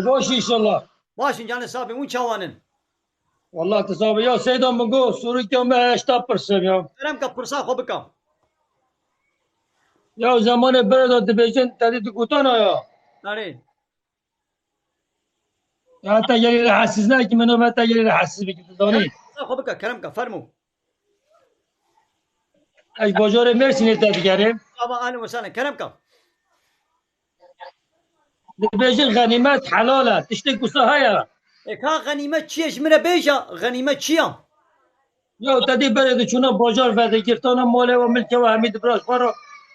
باش ان شاء الله. باشن جان صاحبي وين شوانن؟ والله تصابي يا سيدو منقو سوري كم اشتا برسم يا كلام كبرسا خو بكا. يا زمان برد دبيجن تدي تقطنا يا ناري يا تجري حسسنا كي منو ما تجري حسس بك كلام تدوني كبرسا خو بكا كلام كفرمو. اي بوجور مرسي تدي كريم ابا اهلا وسهلا كلام كا. دبيجن غنيمات حلاله تشتي قصها يا كا غنيمة تشيش من بيجا غنيمة تشيا. يا تدي برد شنو بوجور فدي كرتنا موله وملك وحميد براش فرو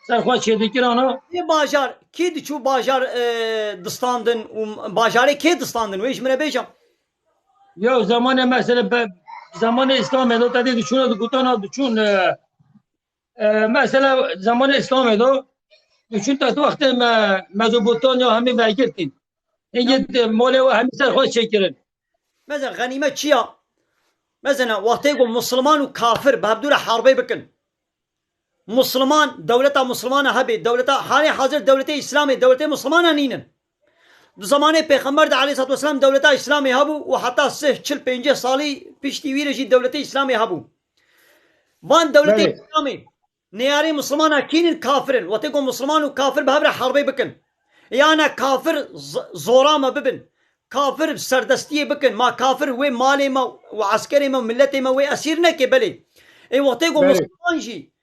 سرخوا شدي كرانا Ne bajar kid çu bajar distandın bajarı kid distandın ve işmine bejam. يا زمان مثلا زمان اسلام دو تدي شنو قطنا شون مثلا زمان اسلام دو چون تا تو وقت مزوبوتانیا همه وگرتین اینگه موله و همه سر خود çekirin. Mesela ganime çiya. Mesela vakti ko Müslüman u kafir babdura harbe bikin. Müslüman devleta Müslümana habi devleta hali hazır devleti İslami devleti Müslümana ninin. Zamanı Peygamber de Aleyhisselatü Vesselam devleti İslami habu ve hatta 45 sali pişti virajı devleti İslami habu. Van devleti Evet. İslami niyari Müslümana kinin kafirin. Vakti ko Müslüman u kafir babdura harbe bikin. Yani kafir zora mı bibin. Kafir serdestiye bikin. Ma kafir ve mali ma ve askeri ma milleti ma ve esir ne ki beli. Vakti ko Evet. Müslüman ji.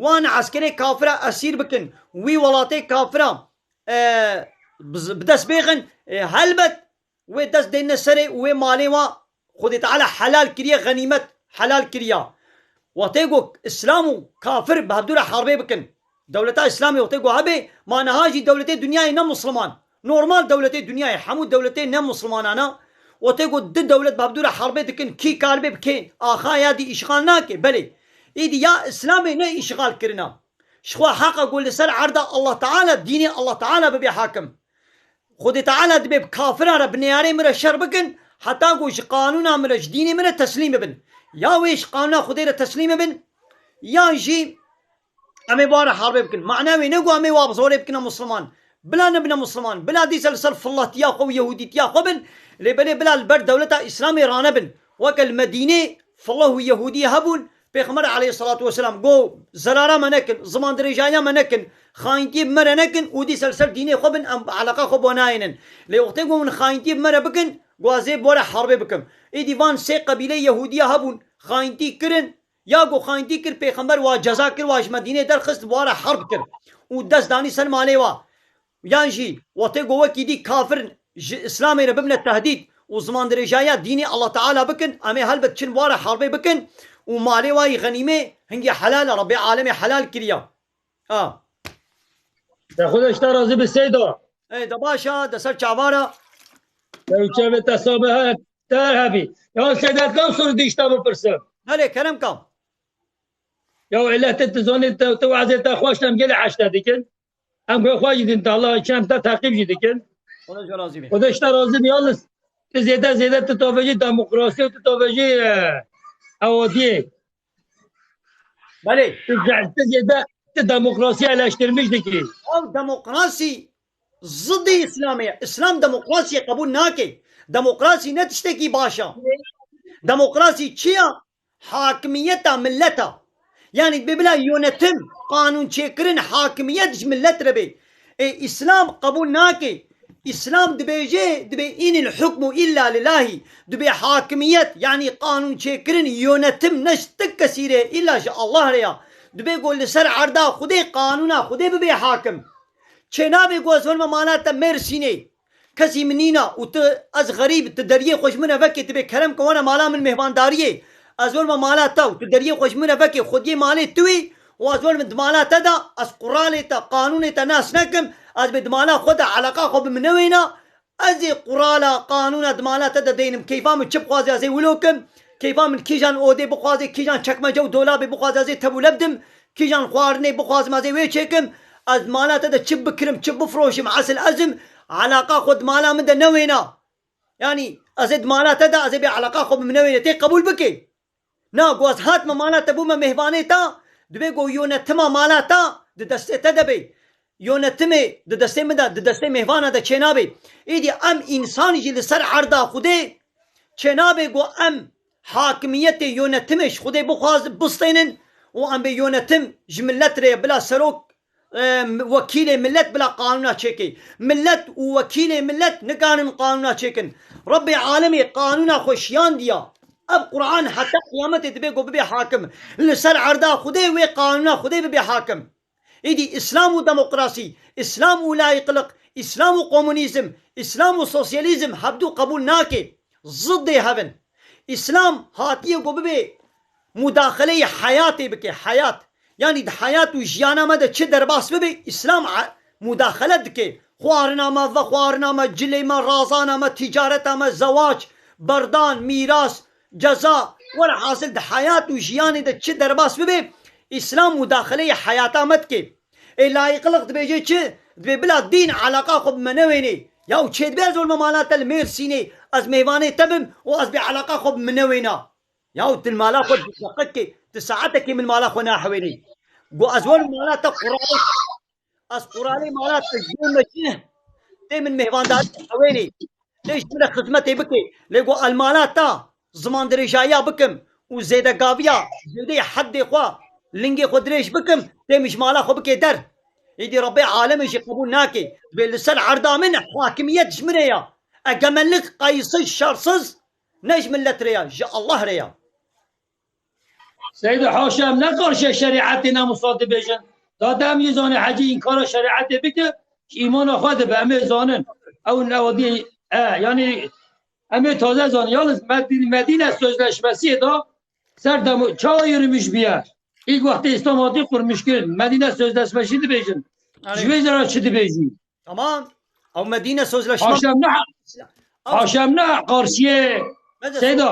وان عسكري كافرة أسير بكن وي ولاتي كافرة بدس بيغن هلبت ودس دين سري ومالي وا خد تعالى حلال كريا غنيمة حلال كريا وتيجو إسلامو كافر بهدورة حربي بكن دولة إسلامي وتيجو هبي ما نهاجي دولة الدنيا نم مسلمان نورمال دولة الدنيا حمود دولة نم مسلمان أنا وتيجو دي دولة بهدورة حربي بكن كي كاربي بكي آخايا دي إشغالناكي بلي إيدي يا إسلامي نه إشغال كرنا شخوا حق أقول لسر عرضة الله تعالى ديني الله تعالى ببي حاكم خدي تعالى دبي كافرة ربنياري مرة شر بكن حتى أقول قانونا مرة ديني مرة تسليم بن يا ويش قانونا خدي تسليم بن يا جي أمي بارا حرب بكن معناه نقول أمي وابزوري بكن مسلمان بلا نبنا مسلمان بلا دي سلسل الله تياقو يهودي تياقو بن بلا البرد دولة إسلامي رانا بن وكال مدينة فالله يهودي هبون پیغمبر علیه الصلاة والسلام گو زرارا منکن زمان درجایا منکن خاینتی مره نکن و دی سلسل دینی خوبن علاقه خوب وناینن لیوقتی گو من خاینتی مره بکن گوازه بوره حربه بکم ای دیوان سه قبیله یهودیه هبون خاینتی کرن یا گو خاینتی کر پیغمبر و جزا کر واش مدینه در خست بوره حرب کر و دست دانی سلم علیه وا یانجی وقتی گو وکی دی کافر اسلامی رو ببنه تهدید و زمان درجایا دینی الله تعالی بکن امی هلبت چن بوره حربه بکن ومالي واي غنيمة هنجي حلال ربي عالمي حلال كريا تاخذ اشتا راضي بالسيدو ايه ده باشا ده سر شعبارة لو شافت تصابها ترهبي يا سيدات لو صور دي اشتا بفرسم هلي كلام كم يا إلا تتزوني توعزي تاخوش تم جلي عشتا ديكن هم كو خواجي دين الله شام تا تعقيب جي ديكن ona göre razı bir. وده اشتا راضي يالس زيادة تتوفجي ديمقراطية وتتوفجي اوديه Bale. زيادة demokrasi eleştirmişti ki. O demokrasi zıddı İslamiye. İslam demokrasiye kabul nake. Demokrasi ne tişteki başa. Demokrasi çiya? Hakimiyeta milleta. Yani bibla yönetim, kanun çekirin hakimiyet millet rebi. İslam kabul nake. İslam dibece inil hukmu illa lillahi. Dibe hakimiyet yani kanun çekirin yönetim neştek kesire illa Allah reya. Dubai يقول لسر عرضا خدي قانونا خدي ببي حاكم چنا بي goes Verma مانا تا مرسيني كسي منينا وت از غريب تدريه خوش منا فكي تبي كلام كوانا مالا من مهمان داريه از ورما مالا تا تدريه خوش منا فكي خدي مالي توي واز ورما دمالا تدا از قرالي تا قانوني تا ناس نكم از بدمالا خدا علاقة خب منوينا از قرالا قانونا دمالا تدا دينم كيفا من چپ خوازي ازي ولوكم كيفا من كيجان اودي بخوازي كيجان چکمه جو دولابي بخوازي ازي تبو لبدم كيجان خوارني بخوازي مازي وي چكم از مالا تدا چب بكرم چب بفروشم عسل ازم علاقة خود مالا من دا نوينا يعني ازد مالا تدا ازي بي علاقة خود من نوينا تي قبول بكي نا قواز هات ما مالا تبو ما مهباني تا دبي قو يونا تما مالا تا دست تدا بي یونتمه د دسته مده د دسته مهوانه ده چنابه ایدی ام انسان جی لسر عرضا خوده چنابه گو ام حاکمیت یونتمش خوده بخواز بستینن و ام به یونتم جملت ره بلا سروک وکیل ملت بلا قانونا چکی ملت و وکیل ملت نگانن قانونا چکن رب عالمی قانونا خوشیان دیا اب قرآن حتی قیامت دبی گو ببی حاکم لسر عرضا خوده و قانونا خوده ببی حاکم ایدی اسلام و دموکراسی اسلام و لایقلق اسلام و کمونیزم اسلام و سوسیالیزم حبدو قبول ناکه ضد هون اسلام هاتیه گو ببی مداخله حیاتی بکه حیات یعنی د حیات و جیانامه ده چه درباس ببی اسلام مداخله دکه خوارنامه و خوارنامه جلیمه رازانامه تجارتامه زواج بردان میراث جزا ور حاصل د حیات و جیانی ده چه درباس ببی اسلام مداخله حیاتامت که لایقلق دبیجه چه دبی بلا دین علاقه خب منوینی یا چه دبی از علم مالات المرسینی از میوانه تبم و از بی علاقه خب منوینا یا تلمالا خود بشقك تساعتك من مالا خو ناحويني قو ازول مالات قرالي از قرالي مالات الجيم مجنه تي من مهوان دار حويني ليش من خدمتي بكي لقو المالات تا زمان درجايا بكم وزيدا قابيا زيدي حد خوا لنجي خدريش بكم تي مش مالا خو بكي در يدي ربي عالم يجي قبول ناكي باللسان عرضا من حاكمية جمريا اقملك قيصي شرصز نيش ملت ريا جاء الله ريا سید حاشم نقارش شریعتنا مصادب بشن دادم یه زانه حجی این کار شریعت بکه ایمان خود به امه زانن او نوادی یعنی امه تازه زانن یالس مدینه سözleşmesi دا سر دمو çağ yürümüş bir yer. İlk vakti İslam adı kurmuş ki Medine sözleşmesi de bejin. Jüveyzara çıdı bejin. Tamam. او مدينه sözleşme حاشم نه قارشیه سیدا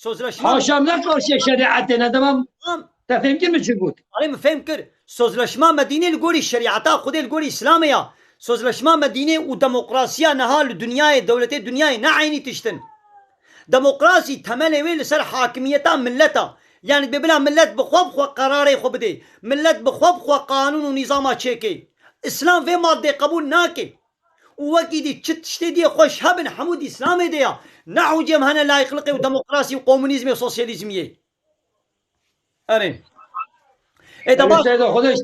sözleşme حاشم نه قارشیه شریعتنا دمم تفهم کی میشه بود علي مفهم كر sözleşme مدينه الجوري الشريعتا خدي الجوري اسلاميه sözleşme مدينه وديمقراطيه نهال الدنيا دولة الدنيا نعيني تشتن ديمقراطي تملي ويل سر حاكميتها ملتها يعني ببلا ملت بخوب خو قراري خو بدي ملت بخوب خو قانون ونظام تشيكي اسلام في ماده قبول ناكي وكي دي تشتي دي خوش هبن حمود اسلامي دي نحو جمهنا لا يخلقي وديمقراطي وكومونيزم وسوسياليزميه ارين سیدا خودش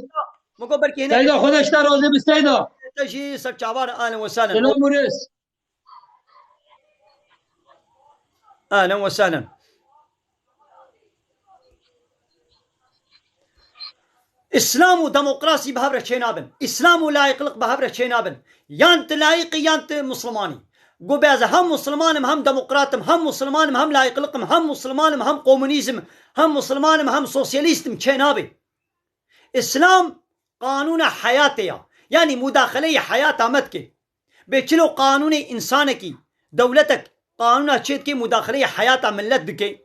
مگو برکی هنه سیدا خودش در راضی به سیدا تجي سر چابار اهلا وسهلا سلام مورس اهلا وسهلا اسلام وديمقراطي بهبره چينابن اسلام ولا يقلق بهبره چينابن يانت لايقي يانت مسلماني قو بيازا هم مسلمانم هم ديمقراطم هم مسلمانم هم لا يقلقم هم مسلمانم هم كومونيزم هم مسلمانم هم سوسياليستم چينابي اسلام قانون حياتيا يعني مداخله حياة متك بيچلو قانون انسانكي دولتك قانون چيت كي مداخله حياة ملت دكي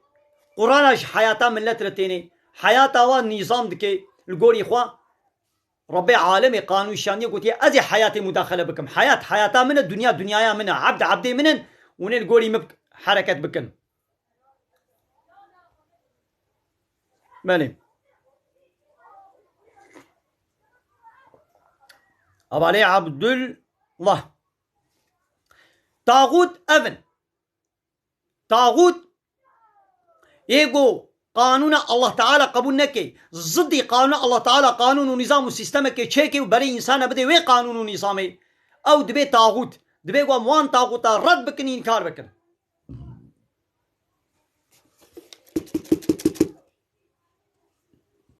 قرآنش حياة ملت رتيني حياة نظام دكي الجوري خوا ربي عالمي قانون شانية قلت ازي حياتي مداخله بكم حياة من الدنيا دنيا منها عبدي منن ونين الجوري مبك حركة بكن مالي أبو علي عبد الله طاغوت أفن طاغوت يجو قانون الله تعالى قبول نكي ضدي قانون الله تعالى قانون ونظام وسيستم كي تشيكي وبري إنسان بدي وين قانون ونظامي أو دبي طاغوت دبي قوام وان طاغوت رد بكن إنكار بكن